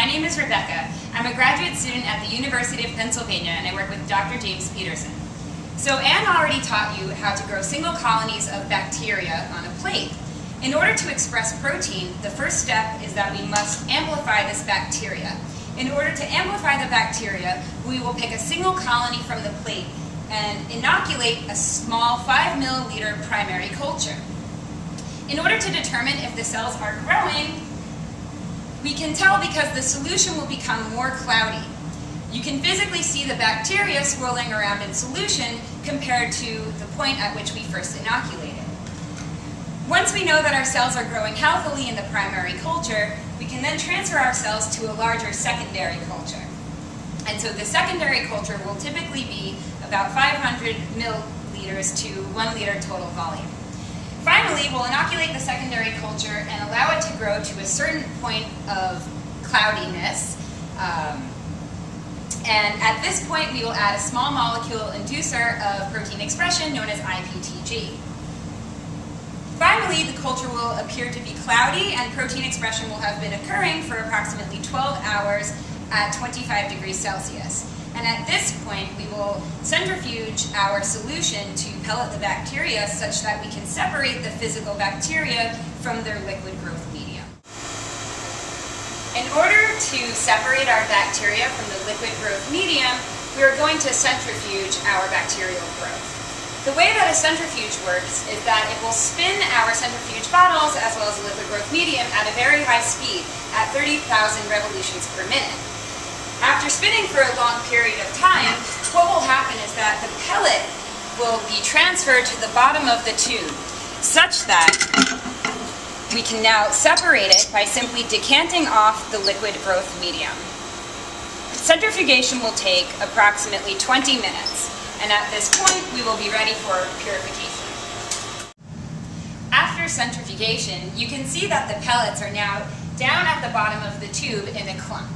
name is Rebecca. I'm a graduate student at the University of Pennsylvania, and I work with Dr. James Peterson. So Anne already taught you how to grow single colonies of bacteria on a plate. In order to express protein, the first step is that we must amplify this bacteria. In order to amplify the bacteria, we will pick a single colony from the plate and inoculate a small 5 milliliter primary culture. In order to determine if the cells are growing, we can tell because the solution will become more cloudy. You can physically see the bacteria swirling around in solution compared to the point at which we first inoculated. Once we know that our cells are growing healthily in the primary culture, we can then transfer our cells to a larger secondary culture. And so the secondary culture will typically be about 500 milliliters to 1 liter total volume. Finally, we'll inoculate the secondary culture and allow it to grow to a certain point of cloudiness. And at this point, we will add a small molecule inducer of protein expression known as IPTG. Finally, the culture will appear to be cloudy and protein expression will have been occurring for approximately 12 hours at 25 degrees Celsius. And at this point, we will centrifuge our solution to pellet the bacteria such that we can separate the physical bacteria from their liquid growth medium. In order to separate our bacteria from the liquid growth medium, we are going to centrifuge our bacterial growth. The way that a centrifuge works is that it will spin our centrifuge bottles as well as the liquid growth medium at a very high speed, at 30,000 revolutions per minute. After spinning for a long period of time, what will happen is that the pellet will be transferred to the bottom of the tube, such that we can now separate it by simply decanting off the liquid growth medium. Centrifugation will take approximately 20 minutes, and at this point we will be ready for purification. After centrifugation, you can see that the pellets are now down at the bottom of the tube in a clump.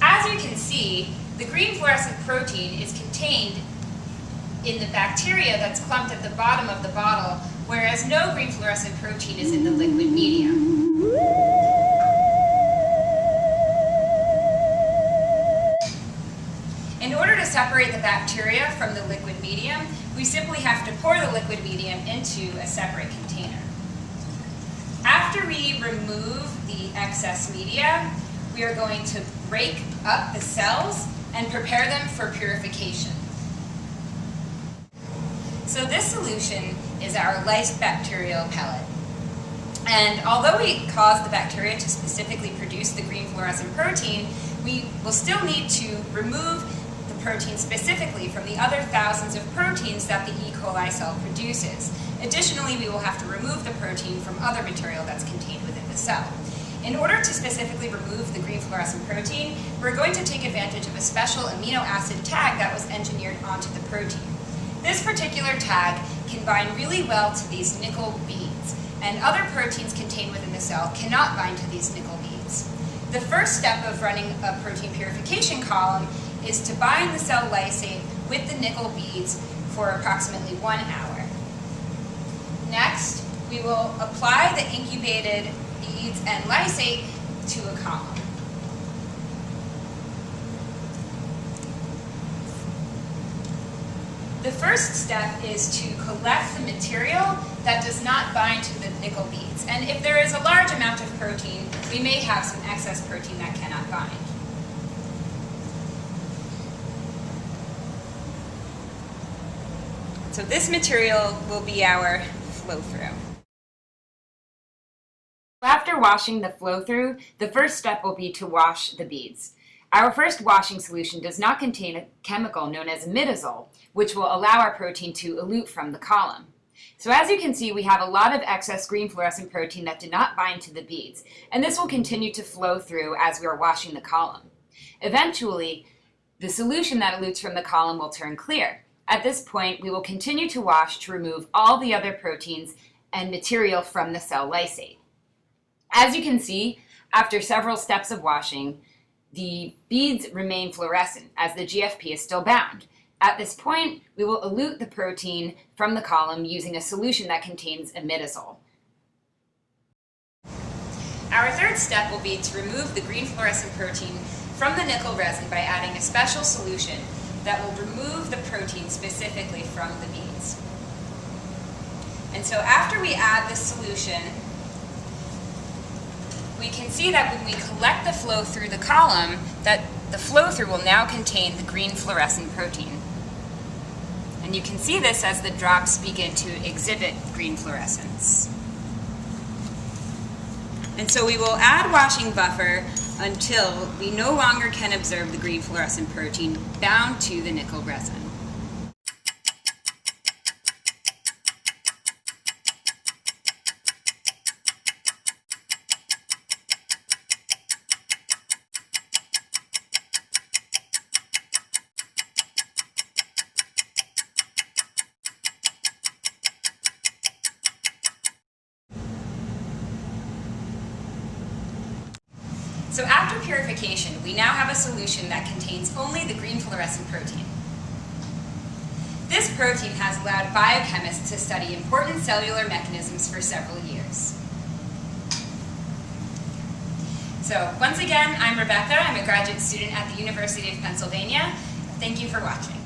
As you can see, the green fluorescent protein is contained in the bacteria that's clumped at the bottom of the bottle, whereas no green fluorescent protein is in the liquid medium. In order to separate the bacteria from the liquid medium, we simply have to pour the liquid medium into a separate container. After we remove the excess media, we are going to break up the cells and prepare them for purification. So this solution is our lysed bacterial pellet. And although we cause the bacteria to specifically produce the green fluorescent protein, we will still need to remove the protein specifically from the other thousands of proteins that the E. coli cell produces. Additionally, we will have to remove the protein from other material that's contained within the cell. In order to specifically remove the green fluorescent protein, we're going to take advantage of a special amino acid tag that was engineered onto the protein. This particular tag can bind really well to these nickel beads, and other proteins contained within the cell cannot bind to these nickel beads. The first step of running a protein purification column is to bind the cell lysate with the nickel beads for approximately 1 hour. Next, we will apply the incubated beads and lysate to a column. The first step is to collect the material that does not bind to the nickel beads. And if there is a large amount of protein, we may have some excess protein that cannot bind. So this material will be our flow-through. After washing the flow-through, the first step will be to wash the beads. Our first washing solution does not contain a chemical known as imidazole, which will allow our protein to elute from the column. So as you can see, we have a lot of excess green fluorescent protein that did not bind to the beads, and this will continue to flow through as we are washing the column. Eventually, the solution that elutes from the column will turn clear. At this point, we will continue to wash to remove all the other proteins and material from the cell lysate. As you can see, after several steps of washing, the beads remain fluorescent as the GFP is still bound. At this point, we will elute the protein from the column using a solution that contains imidazole. Our third step will be to remove the green fluorescent protein from the nickel resin by adding a special solution that will remove the protein specifically from the beads. And so after we add the solution, we can see that when we collect the flow through the column, that the flow through will now contain the green fluorescent protein. And you can see this as the drops begin to exhibit green fluorescence. And so we will add washing buffer until we no longer can observe the green fluorescent protein bound to the nickel resin. So after purification, we now have a solution that contains only the green fluorescent protein. This protein has allowed biochemists to study important cellular mechanisms for several years. So once again, I'm Rebecca. I'm a graduate student at the University of Pennsylvania. Thank you for watching.